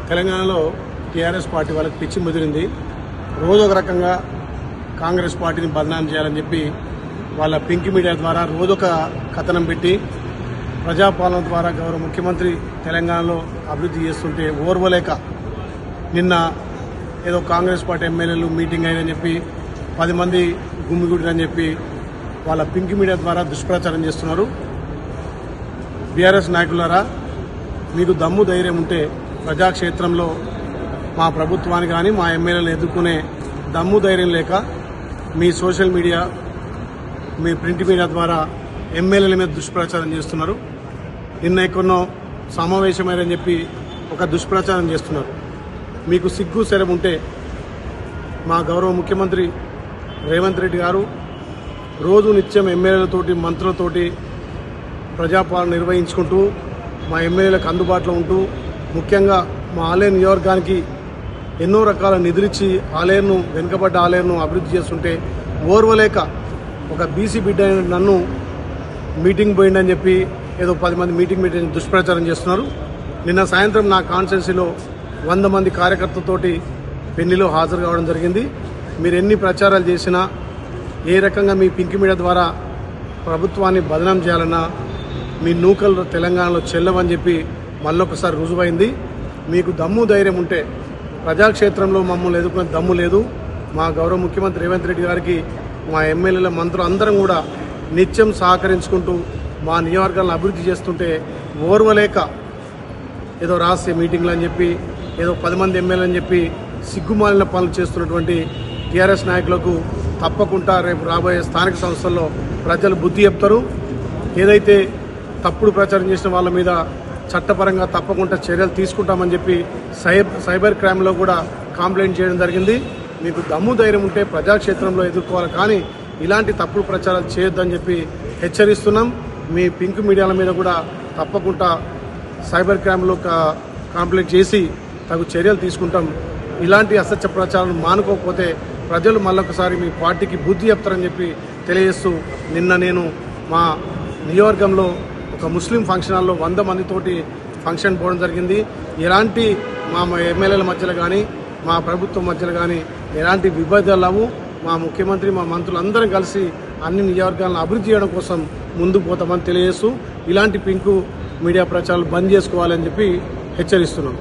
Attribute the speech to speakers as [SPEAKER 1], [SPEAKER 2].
[SPEAKER 1] తెలంగాణలో TRS party వాళ్ళకి పిచ్చి ముదిరింది. రోజు ఒక రకంగా కాంగ్రెస్ పార్టీని బదనాం చేయాలని చెప్పి వాళ్ళ పింక్ మీడియా ద్వారా రోజొక కథనం పెట్టి ప్రజాపాలన ద్వారా గౌరవ ముఖ్యమంత్రి తెలంగాణలో అభివృద్ధి చేస్తుంటే ఓర్వలేక నిన్న ఏదో కాంగ్రెస్ పార్టీ ఎమ్మెల్యేలు మీటింగ్ అయిందని చెప్పి 10 మంది గుమ్మిగుడిరని చెప్పి వాళ్ళ పింక్ మీడియా ద్వారా దుష్ప్రచారం చేస్తున్నారు. బీఆర్ఎస్ నాయకులారా, మీకు దమ్ము ధైర్యం ఉంటే ప్రజాక్షేత్రంలో మా ప్రభుత్వాన్ని కానీ మా ఎమ్మెల్యేలను ఎదుర్కొనే దమ్ము ధైర్యం లేక మీ social media, me print media ద్వారా ఎమ్మెల్యేల మీద దుష్ప్రచారం చేస్తున్నారు. నిన్న ఎక్కడో సమావేశమైనని చెప్పి ఒక దుష్ప్రచారం చేస్తున్నారు. మీకు సిగ్గు శరం ఉంటే మా గౌరవ ముఖ్యమంత్రి రేవంత్ రెడ్డి గారు రోజు నిత్యం ఎమ్మెల్యేలతోటి మంత్రులతోటి ప్రజాపాలన నిర్వహించుకుంటూ మా ఎమ్మెల్యేలకు అందుబాటులో ఉంటూ ముఖ్యంగా మా ఆలేరు నియోజకవర్గానికి ఎన్నో రకాల నిధులిచ్చి ఆలేరును వెనుకబడ్డ ఆలేరును అభివృద్ధి చేస్తుంటే ఓర్వలేక ఒక బీసీ బిడ్డ నన్ను మీటింగ్ పోయిందని చెప్పి ఏదో 10 మంది మీటింగ్ దుష్ప్రచారం చేస్తున్నారు. నిన్న సాయంత్రం నా కాన్స్టిట్యున్సీలో 100 మంది కార్యకర్తలతోటి పెళ్లిలో హాజరు కావడం జరిగింది. మీరు ఎన్ని ప్రచారాలు చేసినా, ఏ రకంగా మీ పింక్ మీడియా ద్వారా ప్రభుత్వాన్ని బదనాం చేయాలన్నా మీ నూకలు తెలంగాణలో చెల్లవని చెప్పి మళ్ళొకసారి రుజువైంది. మీకు దమ్ము ధైర్యం ఉంటే ప్రజాక్షేత్రంలో మమ్మల్ని ఎదుర్కొనే దమ్ము లేదు. మా గౌరవ ముఖ్యమంత్రి రేవంత్ రెడ్డి గారికి మా ఎమ్మెల్యేల మంత్రులు అందరం కూడా నిత్యం సహకరించుకుంటూ మా నియోజకవర్గాలను అభివృద్ధి చేస్తుంటే ఓర్వలేక ఏదో రాసే మీటింగ్లు అని చెప్పి ఏదో 10 మంది ఎమ్మెల్యేలు అని చెప్పి సిగ్గుమాలిన పనులు చేస్తున్నటువంటి టీఆర్ఎస్ నాయకులకు తప్పకుండా రేపు రాబోయే స్థానిక సంస్థల్లో ప్రజలు బుద్ధి చెప్తారు. ఏదైతే తప్పుడు ప్రచారం చేసిన వాళ్ళ మీద చట్టపరంగా తప్పకుండా చర్యలు తీసుకుంటామని చెప్పి సైబర్ క్రైమ్లో కూడా కంప్లైంట్ చేయడం జరిగింది. మీకు దమ్ము ధైర్యం ఉంటే ప్రజాక్షేత్రంలో ఎదుర్కోవాలి, కానీ ఇలాంటి తప్పుడు ప్రచారాలు చేయొద్దని చెప్పి హెచ్చరిస్తున్నాం. మీ పింక్ మీడియాల మీద కూడా తప్పకుండా సైబర్ క్రైమ్లో కంప్లైంట్ చేసి తగు చర్యలు తీసుకుంటాం. ఇలాంటి అసత్య ప్రచారాలు మానుకోకపోతే ప్రజలు మళ్ళొకసారి మీ పార్టీకి బుద్ధి చెప్తారని చెప్పి తెలియజేస్తూ నిన్న నేను మా నియోజకవర్గంలో ఒక ముస్లిం ఫంక్షన్ హాల్లో 100 మందితోటి ఫంక్షన్ పోవడం జరిగింది. ఎలాంటి మా ఎమ్మెల్యేల మధ్యలో కానీ మా ప్రభుత్వం మధ్యలో కానీ ఎలాంటి విభేదాలు లేవు. మా ముఖ్యమంత్రి, మా మంత్రులు అందరం కలిసి అన్ని నియోజకవర్గాలను అభివృద్ధి చేయడం కోసం ముందుకు పోతామని తెలియజేస్తూ ఇలాంటి పింకు మీడియా ప్రచారాలు బంద్ చేసుకోవాలని చెప్పి హెచ్చరిస్తున్నాం.